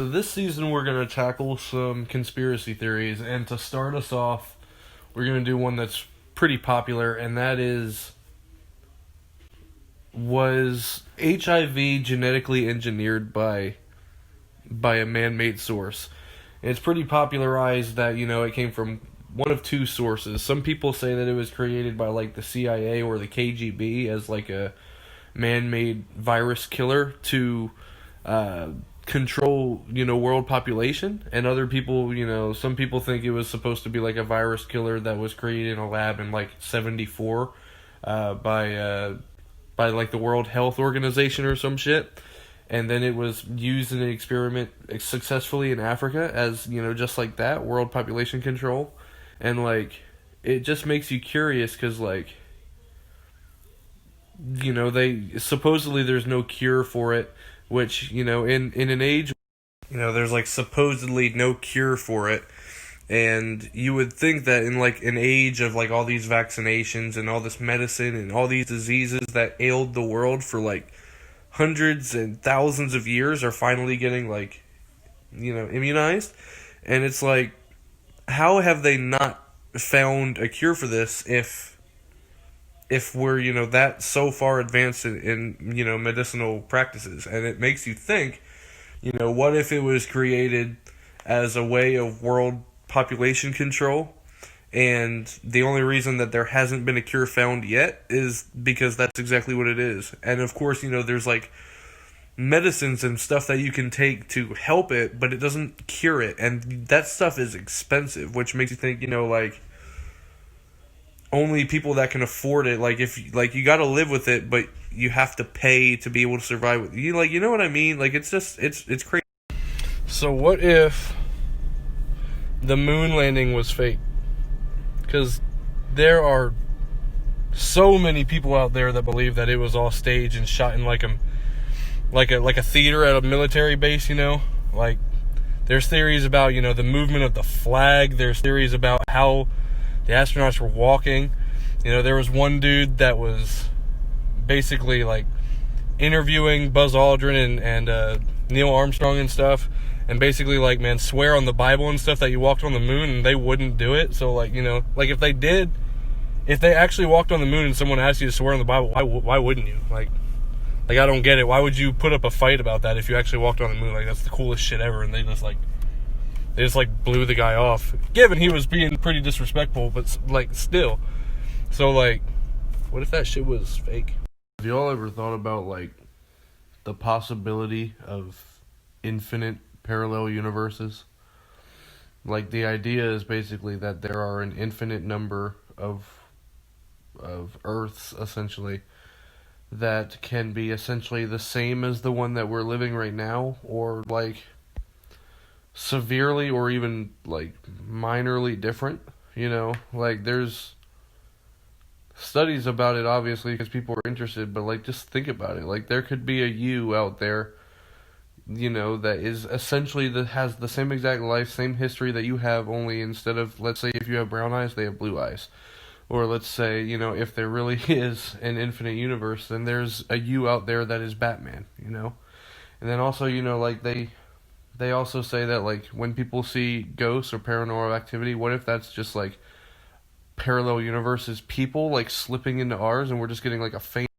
So this season we're going to tackle some conspiracy theories, and to start us off, we're going to do one that's pretty popular, and that is, was HIV genetically engineered by a man-made source? And it's pretty popularized that, it came from one of two sources. Some people say that it was created by like the CIA or the KGB as like a man-made virus killer to control, world population. And other people, some people think it was supposed to be like a virus killer that was created in a lab in like 74 by like the World Health Organization or some shit. And then it was used in an experiment successfully in Africa as, just like that, world population control. And like, it just makes you curious because like, they supposedly there's no cure for it, which, in an age, there's like supposedly no cure for it. And you would think that in like an age of like all these vaccinations and all this medicine and all these diseases that ailed the world for like hundreds and thousands of years are finally getting like, immunized. And it's like, how have they not found a cure for this if we're, that so far advanced in medicinal practices? And it makes you think, what if it was created as a way of world population control, and the only reason that there hasn't been a cure found yet is because that's exactly what it is. And of course, there's like medicines and stuff that you can take to help it, but it doesn't cure it, and that stuff is expensive, which makes you think, like only people that can afford it, like if like you got to live with it, but you have to pay to be able to survive with you, like, you know what I mean? Like, it's just it's crazy. So what if the moon landing was fake? Because there are so many people out there that believe that it was all staged and shot in like a theater at a military base. Like, there's theories about the movement of the flag. There's theories about how the astronauts were walking. There was one dude that was basically like interviewing Buzz Aldrin and Neil Armstrong and stuff, and basically like, man, swear on the Bible and stuff that you walked on the moon, and they wouldn't do it. So like, like if they actually walked on the moon and someone asked you to swear on the Bible, why wouldn't you? Like I don't get it. Why would you put up a fight about that if you actually walked on the moon? Like, that's the coolest shit ever, and they just blew the guy off, given he was being pretty disrespectful, but like still. So like, what if that shit was fake? Have y'all ever thought about like the possibility of infinite parallel universes? Like, the idea is basically that there are an infinite number of Earths, essentially, that can be essentially the same as the one that we're living right now, or like severely or even like minorly different. Like, there's studies about it, obviously, because people are interested, but like, just think about it. Like, there could be a you out there, that is essentially that has the same exact life, same history that you have, only instead of, let's say, if you have brown eyes, they have blue eyes. Or let's say, if there really is an infinite universe, then there's a you out there that is Batman, And then also, like, they also say that, like, when people see ghosts or paranormal activity, what if that's just, like, parallel universes people, like, slipping into ours, and we're just getting, like, a faint